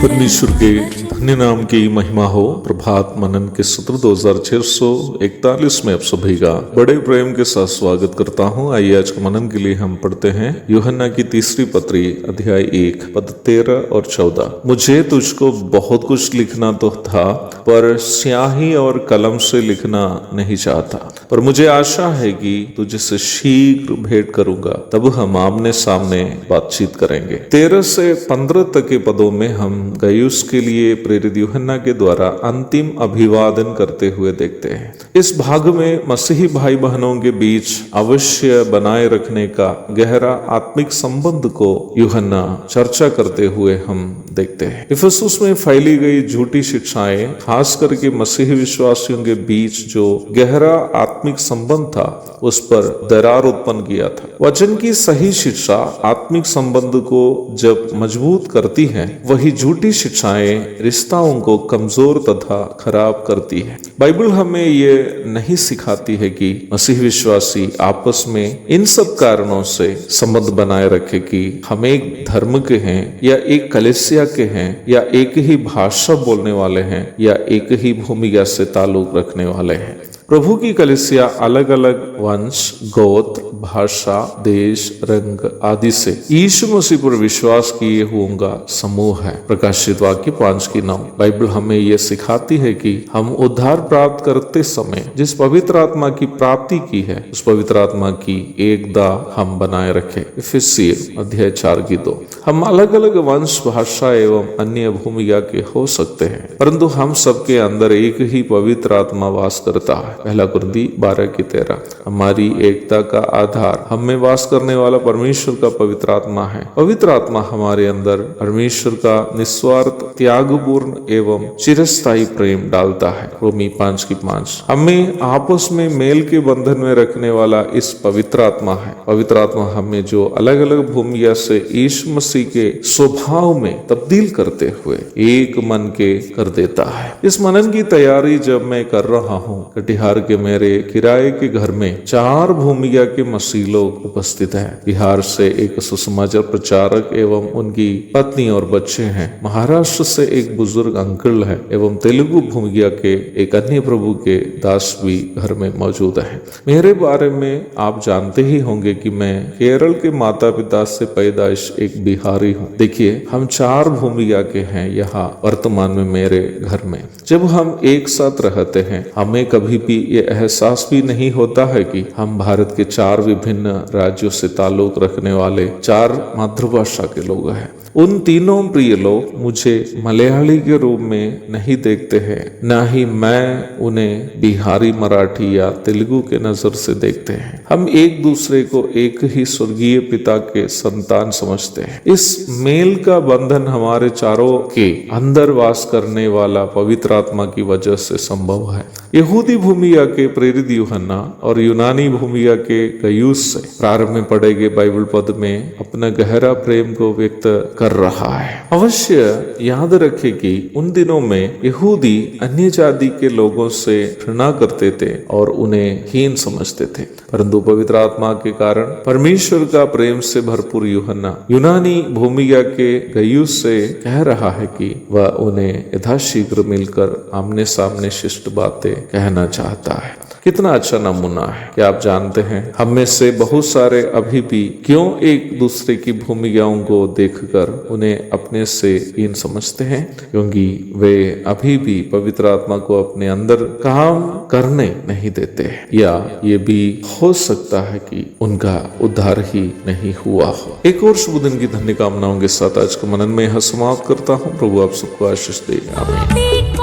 परमेश्वर के धन्य नाम की महिमा हो। प्रभात मनन के सत्र 2641 में आप सभी का बड़े प्रेम के साथ स्वागत करता हूँ। आइए आज के मनन के लिए हम पढ़ते हैं यूहन्ना की तीसरी पत्री अध्याय 1 पद 13 और 14। मुझे तुझको बहुत कुछ लिखना तो था, पर स्याही और कलम से लिखना नहीं चाहता, पर मुझे आशा है कि तुझसे शीघ्र भेंट करूंगा, तब हम आमने सामने बातचीत करेंगे। 13 से 15 तक के पदों में हम गयुस के लिए प्रेरित यूहन्ना के द्वारा अंतिम अभिवादन करते हुए देखते हैं। इस भाग में मसीही भाई बहनों के बीच अवश्य बनाए रखने का गहरा आत्मिक संबंध को यूहन्ना चर्चा करते हुए हम देखते हैं। इफिसुस में फैली गई झूठी शिक्षाएं, खास करके मसीही विश्वासियों के बीच जो गहरा आत्मिक संबंध था, उस पर दरार उत्पन्न किया था। वचन की सही शिक्षा आत्मिक संबंध को जब मजबूत करती है, वही झूठी शिक्षाएं रिश्ताओं को कमजोर तथा खराब करती है। बाइबल हमें ये नहीं सिखाती है कि मसीह विश्वासी आपस में इन सब कारणों से संबंध बनाए रखे कि हम एक धर्म के हैं या एक कलीसिया के हैं या एक ही भाषा बोलने वाले हैं या एक ही भूमिका से ताल्लुक रखने वाले हैं। प्रभु की कलीसिया अलग अलग वंश, गोत्र, भाषा, देश, रंग आदि से यीशु मसीह पर विश्वास किए हुओं का समूह है। प्रकाशित वाक्य 5:9। बाइबल हमें यह सिखाती है कि हम उद्धार प्राप्त करते समय जिस पवित्र आत्मा की प्राप्ति की है, उस पवित्र आत्मा की एकता हम बनाए रखें। इफिसियर अध्याय 4:2। हम अलग अलग वंश, भाषा एवं अन्य भूमिका के हो सकते हैं, परंतु हम सबके अंदर एक ही पवित्र आत्मा वास करता है। पहला कुरिन्थी 12:13। हमारी एकता का आधार हम में वास करने वाला परमेश्वर का पवित्र आत्मा है। पवित्र आत्मा हमारे अंदर परमेश्वर का निस्वार्थ, त्यागपूर्ण एवं चिरस्थायी प्रेम डालता है। रोमी 5:5। हमें आपस में मेल के बंधन में रखने वाला इस पवित्र आत्मा है। पवित्र आत्मा हमें जो अलग अलग भूमिका से यीशु मसीह के स्वभाव में तब्दील करते हुए एक मन के कर देता है। इस मनन की तैयारी जब मैं कर रहा हूँ, कटिहार के मेरे किराए के घर में 4 भूमिका के मसीह लोग उपस्थित हैं। बिहार से एक सुसमाचार प्रचारक एवं उनकी पत्नी और बच्चे हैं। महाराष्ट्र से एक बुजुर्ग अंकल है एवं तेलुगु भूमिका के एक अन्य प्रभु के दास भी घर में मौजूद है। मेरे बारे में आप जानते ही होंगे कि मैं केरल के माता पिता से पैदाइश एक बिहारी हूँ। देखिए, हम 4 भूमिका के हैं यहाँ वर्तमान में मेरे घर में। जब हम एक साथ रहते हैं, हमें कभी भी ये एहसास भी नहीं होता है कि हम भारत के 4 विभिन्न राज्यों से ताल्लुक रखने वाले 4 मातृभाषा के लोग हैं। उन तीनों प्रिय लोग मुझे मलयाली के रूप में नहीं देखते हैं, न ही मैं उन्हें बिहारी, मराठी या तेलुगु के नजर से देखते हैं। हम एक दूसरे को एक ही स्वर्गीय पिता के संतान समझते हैं। इस मेल का बंधन हमारे चारों के अंदर वास करने वाला पवित्र आत्मा की वजह से संभव है। यहूदी भूमिका के प्रेरित यूहन्ना और यूनानी भूमिका के गयुस से प्रारंभ में पढ़े गए बाइबल पद में अपना गहरा प्रेम को व्यक्त कर रहा है। अवश्य याद रखें कि उन दिनों में यहूदी अन्य जाति के लोगों से घृणा करते थे और उन्हें हीन समझते थे, परंतु पवित्र आत्मा के कारण परमेश्वर का प्रेम से भरपूर यूहन्ना यूनानी भूमिका के गयुस से कह रहा है कि वह उन्हें यथाशीघ्र मिलकर आमने सामने शिष्ट बातें कहना चाहता है। कितना अच्छा नमूना है। क्या आप जानते हैं हम में से बहुत सारे अभी भी क्यों एक दूसरे की भूमिकाओं को देखकर उन्हें अपने से हीन समझते हैं? क्योंकि वे अभी भी पवित्र आत्मा को अपने अंदर काम करने नहीं देते, या ये भी हो सकता है कि उनका उद्धार ही नहीं हुआ हो। एक और शुभ दिन की धन्य कामनाओं के साथ आज का मनन में यह समाप्त करता हूँ। प्रभु आप सबको आशीष दे। आमीन।